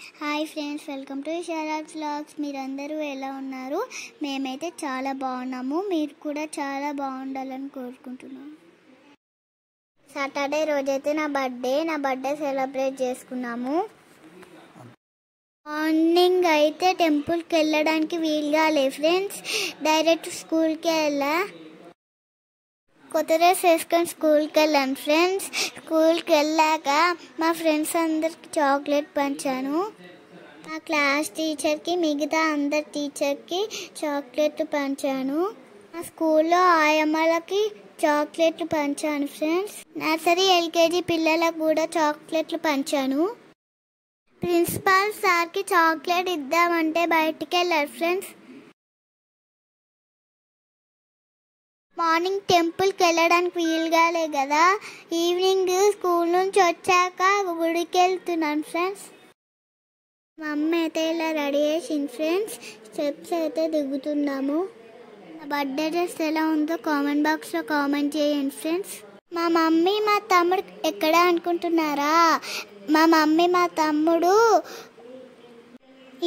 Hi friends, welcome to Sharat vlogs. మీరందరూ ఎలా ఉన్నారు? మేమైతే చాలా బాగున్నాము. మీరు కూడా చాలా బాగుండాలని కోరుకుంటున్నాము. సాటర్డే రోజైతే నా బర్త్డే సెలబ్రేట్ చేసుకున్నాము. మార్నింగ్ అయితే టెంపుల్కి వెళ్ళడానికి వీలుగా లేదు ఫ్రెండ్స్, డైరెక్ట్ స్కూల్కి వెళ్ళా. కొత్త డ్రెస్ వేసుకొని స్కూల్కి వెళ్ళాను ఫ్రెండ్స్. స్కూల్కి వెళ్ళాక మా ఫ్రెండ్స్ అందరికి చాక్లెట్ పంచాను. మా క్లాస్ టీచర్కి, మిగతా అందరి టీచర్కి చాక్లెట్లు పంచాను. మా స్కూల్లో ఆయమ్మలకి చాక్లెట్లు పంచాను ఫ్రెండ్స్. నర్సరీ ఎల్కేజీ పిల్లలకు కూడా చాక్లెట్లు పంచాను. ప్రిన్సిపాల్ సార్కి చాక్లెట్ ఇద్దామంటే బయటికి వెళ్ళారు ఫ్రెండ్స్. మార్నింగ్ టెంపుల్కి వెళ్ళడానికి వీలుగా లే కదా, ఈవినింగ్ స్కూల్ నుంచి వచ్చాక గుడికి వెళ్తున్నాను ఫ్రెండ్స్. మా అమ్మ అయితే ఇలా రెడీ చేసింది ఫ్రెండ్స్. స్టెప్స్ అయితే దిగుతున్నాము. నా బర్త్డే డ్రెస్ ఎలా ఉందో కామెంట్ బాక్స్లో కామెంట్ చేయండి ఫ్రెండ్స్. మా మమ్మీ మా తమ్ముడు ఎక్కడ అనుకుంటున్నారా? మా మమ్మీ మా తమ్ముడు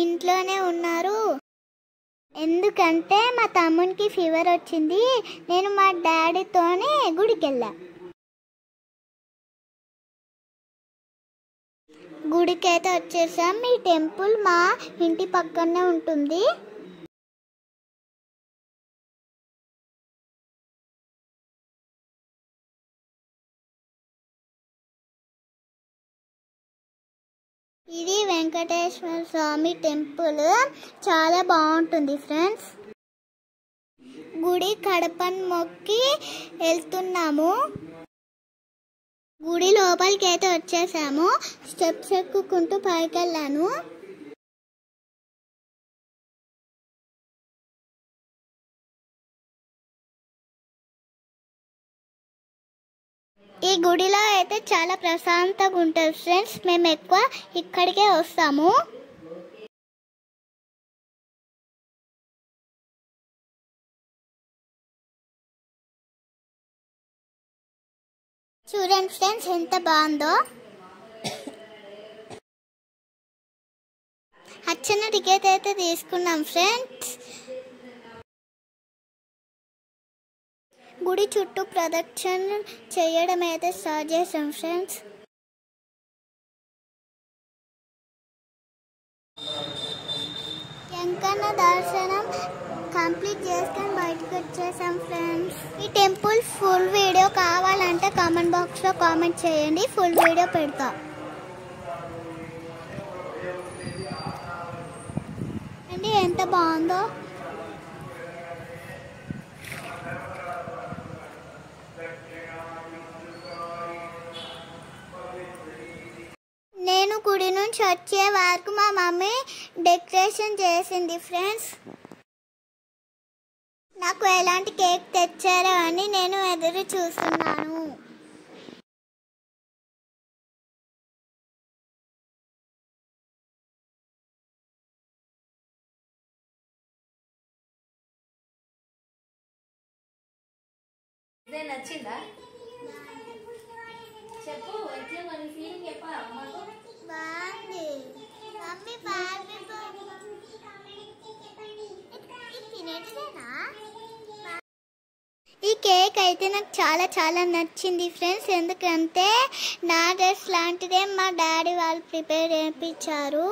ఇంట్లోనే ఉన్నారు. ఎందుకంటే మా తమ్మునికి ఫీవర్ వచ్చింది. నేను మా డాడీతోనే గుడికి వెళ్ళా. గుడికి అయితే వచ్చేసాం. ఈ టెంపుల్ మా ఇంటి పక్కనే ఉంటుంది. ఇది వెంకటేశ్వర స్వామి టెంపుల్. చాలా బాగుంటుంది ఫ్రెండ్స్. గుడి కడపను మొక్కి వెళ్తున్నాము. గుడి లోపలికి అయితే వచ్చేసాము. స్టెప్స్ ఎక్కుకుంటూ పైకి వెళ్ళాను. ఈ గుడిలో అయితే చాలా ప్రశాంతంగా ఉంటుంది ఫ్రెండ్స్. మేము ఎక్కువ ఇక్కడికే వస్తాము. చూడండి ఫ్రెండ్స్ ఎంత బాగుందో. అచ్చన్న టికెట్ అయితే తీసుకున్నాం ఫ్రెండ్స్. గుడి చుట్టూ ప్రదక్షిణ చేయడం అయితే స్టార్ట్ చేసాం ఫ్రెండ్స్. వెంకన్న దర్శనం కంప్లీట్ చేసుకొని బయటకు వచ్చేసాం ఫ్రెండ్స్. ఈ టెంపుల్ ఫుల్ వీడియో కావాలంటే కామెంట్ బాక్స్లో కామెంట్ చేయండి, ఫుల్ వీడియో పెడతా. అండి ఎంత బాగుందో. నేను గుడి నుంచి వచ్చే వరకు మా మమ్మీ డెకరేషన్ చేసింది ఫ్రెండ్స్. నాకు ఎలాంటి కేక్ తెచ్చారో అని నేను ఎదురు చూస్తున్నాను. నచ్చిందా చెప్పు, ఎట్లా మరి ఫీలింగ్ చెప్పా. బాగుంది మమ్మీ. ఈ కేక్ అయితే నాకు చాలా చాలా నచ్చింది ఫ్రెండ్స్. ఎందుకంటే నా డ్రెస్ లాంటిదే మా డాడీ వాళ్ళు ప్రిపేర్ చేయించారు.